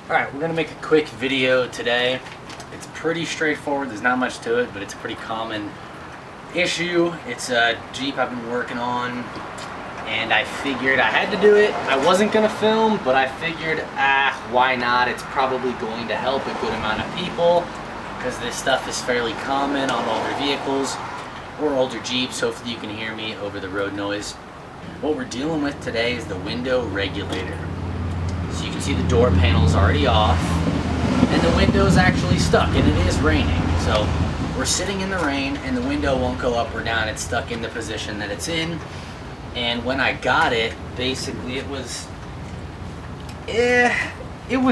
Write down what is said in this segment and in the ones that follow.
Alright, we're going to make a quick video today. It's pretty straightforward, there's not much to it, but it's a pretty common issue. It's a Jeep I've been working on, and I figured I had to do it. I wasn't going to film, but I figured, why not? It's probably going to help a good amount of people, because this stuff is fairly common on older vehicles, or older Jeeps. Hopefully you can hear me over the road noise. What we're dealing with today is the window regulator. So you can see the door panel's already off, and the window's actually stuck, and it is raining. So we're sitting in the rain, and the window won't go up or down. It's stuck in the position that it's in. And when I got it, basically it was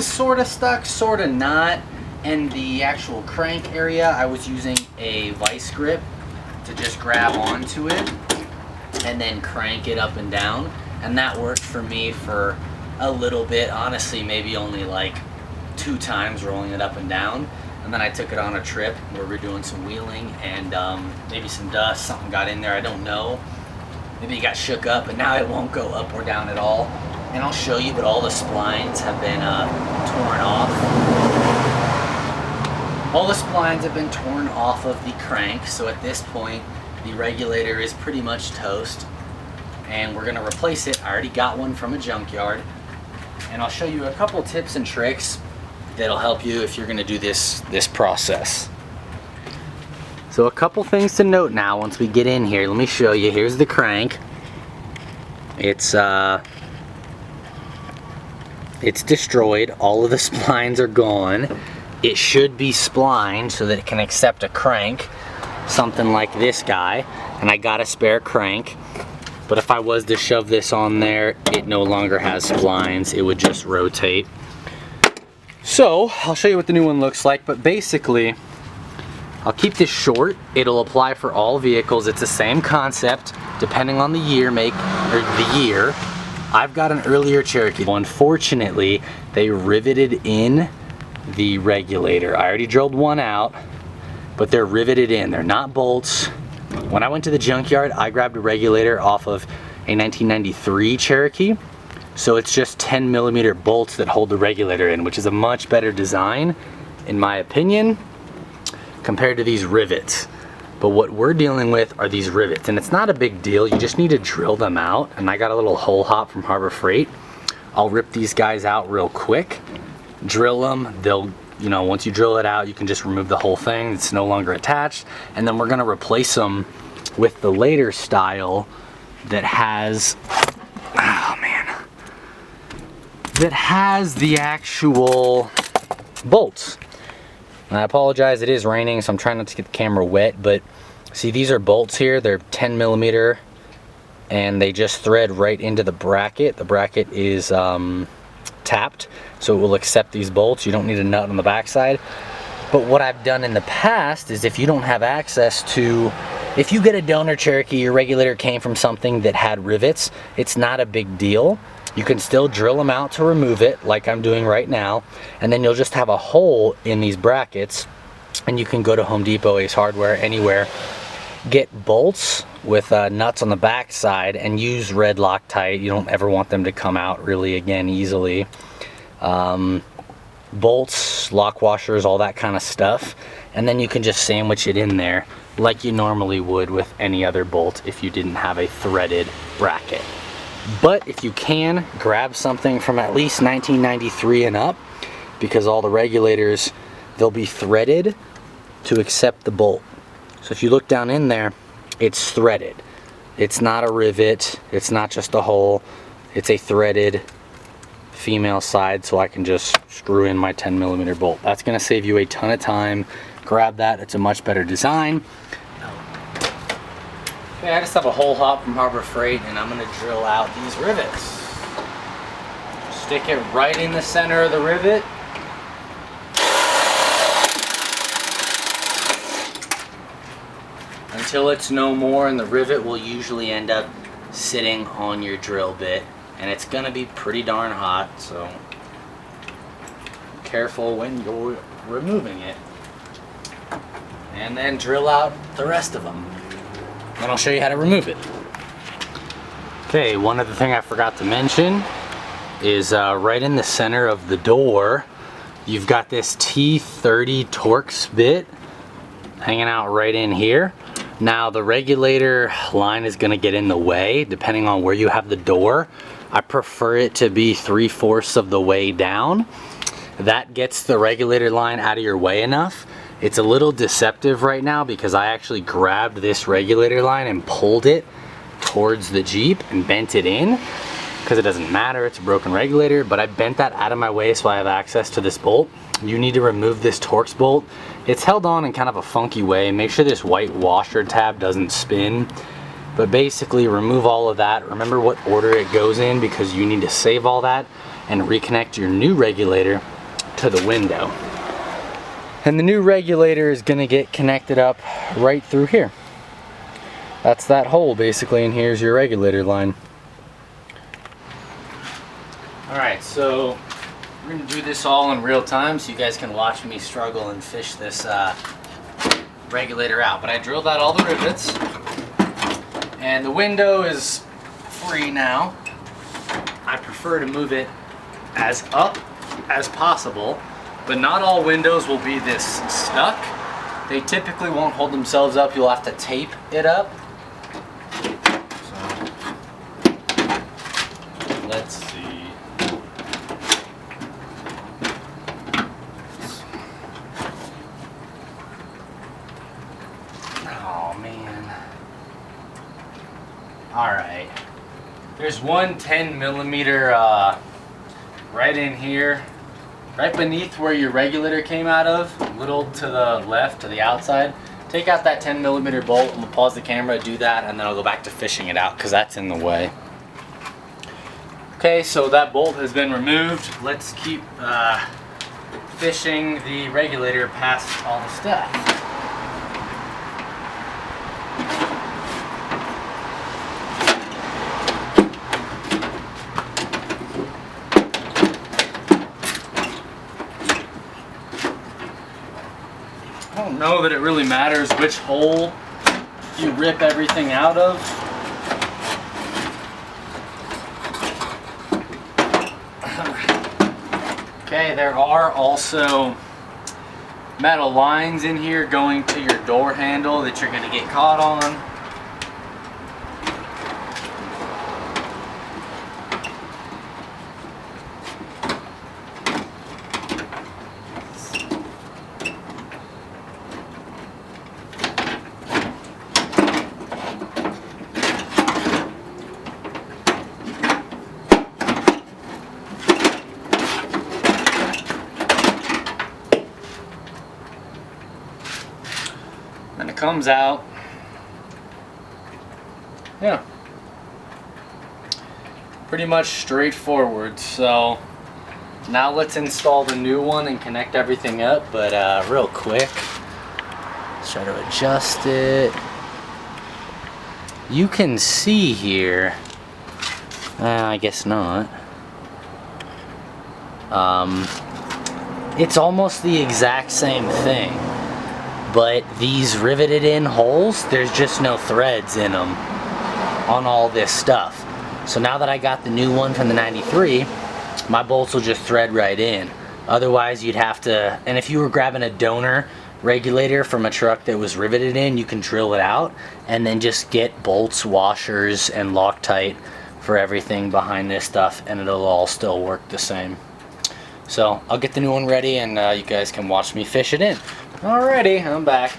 sort of stuck, sort of not. And the actual crank area, I was using a vice grip to just grab onto it and then crank it up and down. And that worked for me for a little bit, honestly, maybe only like 2 times rolling it up and down. And then I took it on a trip where we're doing some wheeling, and maybe some dust, something got in there, I don't know. Maybe it got shook up, and now it won't go up or down at all. And I'll show you, but all the splines have been torn off. All the splines have been torn off of the crank, so at this point, the regulator is pretty much toast. And we're gonna replace it. I already got one from a junkyard. And I'll show you a couple tips and tricks that'll help you if you're gonna do this process. So a couple things to note now once we get in here. Let me show you. Here's the crank. It's destroyed. All of the splines are gone. It should be splined so that it can accept a crank, something like this guy. And I got a spare crank. But if I was to shove this on there, it no longer has splines. It would just rotate. So I'll show you what the new one looks like, but basically I'll keep this short. It'll apply for all vehicles. It's the same concept depending on the year, make, or the year. I've got an earlier Cherokee. Unfortunately, they riveted in the regulator. I already drilled one out, but they're riveted in. They're not bolts. When I went to the junkyard, I grabbed a regulator off of a 1993 Cherokee. So it's just 10mm bolts that hold the regulator in, which is a much better design, in my opinion, compared to these rivets. But what we're dealing with are these rivets, and it's not a big deal. You just need to drill them out. And I got a little hole hop from Harbor Freight. I'll rip these guys out real quick, drill them. They'll, you know, once you drill it out, you can just remove the whole thing. It's no longer attached. And then we're gonna replace them with the later style that has, oh man, that has the actual bolts. And I apologize, it is raining, so I'm trying not to get the camera wet, but see, these are bolts here. They're 10mm, and they just thread right into the bracket. The bracket is tapped, so it will accept these bolts. You don't need a nut on the backside. But what I've done in the past is, if you don't have access to, if you get a donor Cherokee, your regulator came from something that had rivets, it's not a big deal. You can still drill them out to remove it, like I'm doing right now, and then you'll just have a hole in these brackets, and you can go to Home Depot, Ace Hardware, anywhere, get bolts with nuts on the back side, and use red Loctite. You don't ever want them to come out really again easily. Bolts, lock washers, all that kind of stuff, and then you can just sandwich it in there like you normally would with any other bolt if you didn't have a threaded bracket. But if you can, grab something from at least 1993 and up, because all the regulators, they'll be threaded to accept the bolt. So if you look down in there, it's threaded. It's not a rivet, it's not just a hole, it's a threaded female side, so I can just screw in my 10mm bolt. That's gonna save you a ton of time. Grab that, it's a much better design. Okay, I just have a hole hop from Harbor Freight, and I'm gonna drill out these rivets. Stick it right in the center of the rivet. Until it's no more, and the rivet will usually end up sitting on your drill bit. And it's gonna be pretty darn hot, so careful when you're removing it. And then drill out the rest of them. Then I'll show you how to remove it. Okay, one other thing I forgot to mention is right in the center of the door, you've got this T30 Torx bit hanging out right in here. Now the regulator line is gonna get in the way depending on where you have the door. I prefer it to be 3/4 of the way down. That gets the regulator line out of your way enough. It's a little deceptive right now because I actually grabbed this regulator line and pulled it towards the Jeep and bent it in, because it doesn't matter, it's a broken regulator, but I bent that out of my way so I have access to this bolt. You need to remove this Torx bolt. It's held on in kind of a funky way. Make sure this white washer tab doesn't spin, but basically remove all of that. Remember what order it goes in, because you need to save all that and reconnect your new regulator to the window. And the new regulator is gonna get connected up right through here. That's that hole basically, and here's your regulator line. Alright, so we're gonna do this all in real time so you guys can watch me struggle and fish this regulator out. But I drilled out all the rivets, and the window is free now. I prefer to move it as up as possible, but not all windows will be this stuck. They typically won't hold themselves up. You'll have to tape it up. Let's see. Oh man. Alright. There's one 10mm right in here, right beneath where your regulator came out of, a little to the left, to the outside. Take out that 10mm bolt. I'm gonna pause the camera, do that, and then I'll go back to fishing it out because that's in the way. Okay, so that bolt has been removed. Let's keep fishing the regulator past all the stuff. I don't know that it really matters which hole you rip everything out of. Okay, there are also metal lines in here going to your door handle that you're going to get caught on. And it comes out, yeah, pretty much straightforward. So now let's install the new one and connect everything up, but real quick, let's try to adjust it. You can see here, I guess not, it's almost the exact same thing. But these riveted in holes, there's just no threads in them on all this stuff. So now that I got the new one from the 93, my bolts will just thread right in. Otherwise you'd have to, and if you were grabbing a donor regulator from a truck that was riveted in, you can drill it out and then just get bolts, washers, and Loctite for everything behind this stuff, and it'll all still work the same. So I'll get the new one ready and you guys can watch me fish it in. Alrighty, I'm back.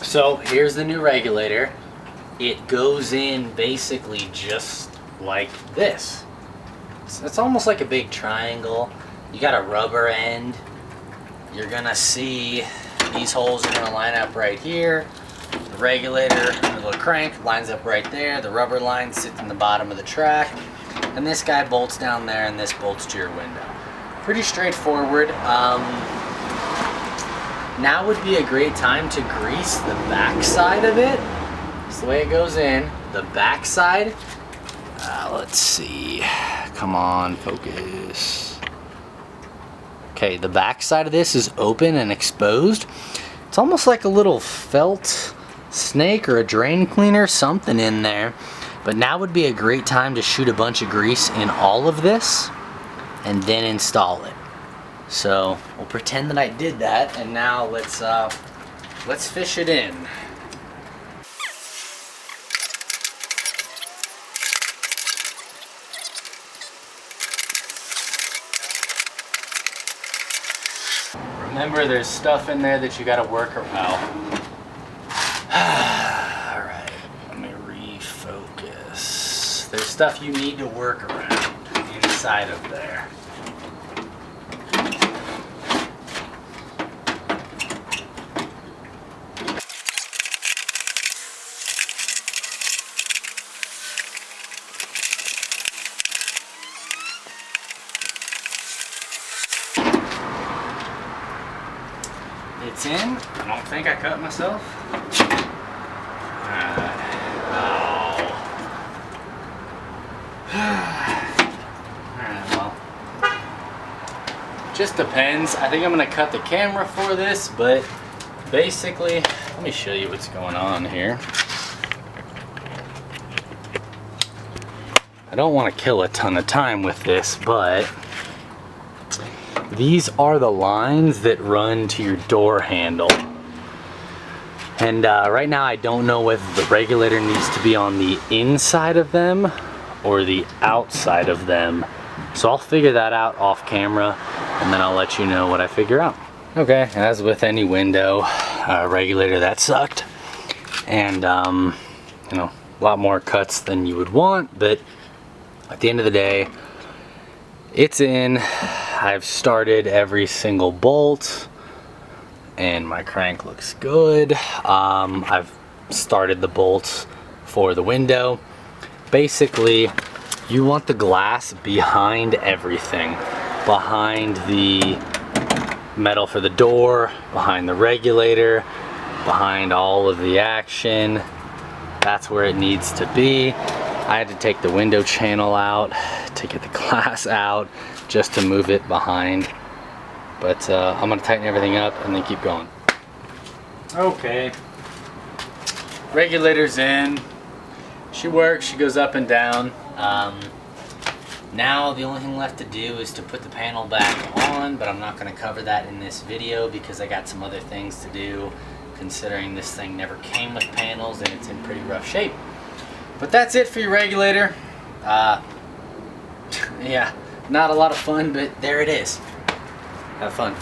So here's the new regulator. It goes in basically just like this. It's almost like a big triangle. You got a rubber end. You're gonna see these holes are gonna line up right here. The regulator, the little crank, lines up right there. The rubber line sits in the bottom of the track. And this guy bolts down there, and this bolts to your window. Pretty straightforward. Now would be a great time to grease the back side of it. That's the way it goes in. The back side. Let's see. Come on, focus. Okay, the back side of this is open and exposed. It's almost like a little felt snake or a drain cleaner, something in there. But now would be a great time to shoot a bunch of grease in all of this and then install it. So we'll pretend that I did that, and now let's fish it in. Remember, there's stuff in there that you gotta work around. Alright, let me refocus. There's stuff you need to work around inside of there. It's in. I don't think I cut myself. Alright, well. Just depends. I think I'm going to cut the camera for this, but basically, let me show you what's going on here. I don't want to kill a ton of time with this, but these are the lines that run to your door handle. And right now I don't know whether the regulator needs to be on the inside of them or the outside of them. So I'll figure that out off camera, and then I'll let you know what I figure out. Okay, as with any window regulator, that sucked. And you know, a lot more cuts than you would want, but at the end of the day, it's in. I've started every single bolt and my crank looks good. I've started the bolts for the window. Basically, you want the glass behind everything. Behind the metal for the door, behind the regulator, behind all of the action. That's where it needs to be. I had to take the window channel out to get the glass out just to move it behind. But I'm gonna tighten everything up and then keep going. Okay, regulator's in. She works, she goes up and down. Now the only thing left to do is to put the panel back on, but I'm not gonna cover that in this video because I got some other things to do, considering this thing never came with panels and it's in pretty rough shape. But that's it for your regulator. Yeah, not a lot of fun, but there it is. Have fun.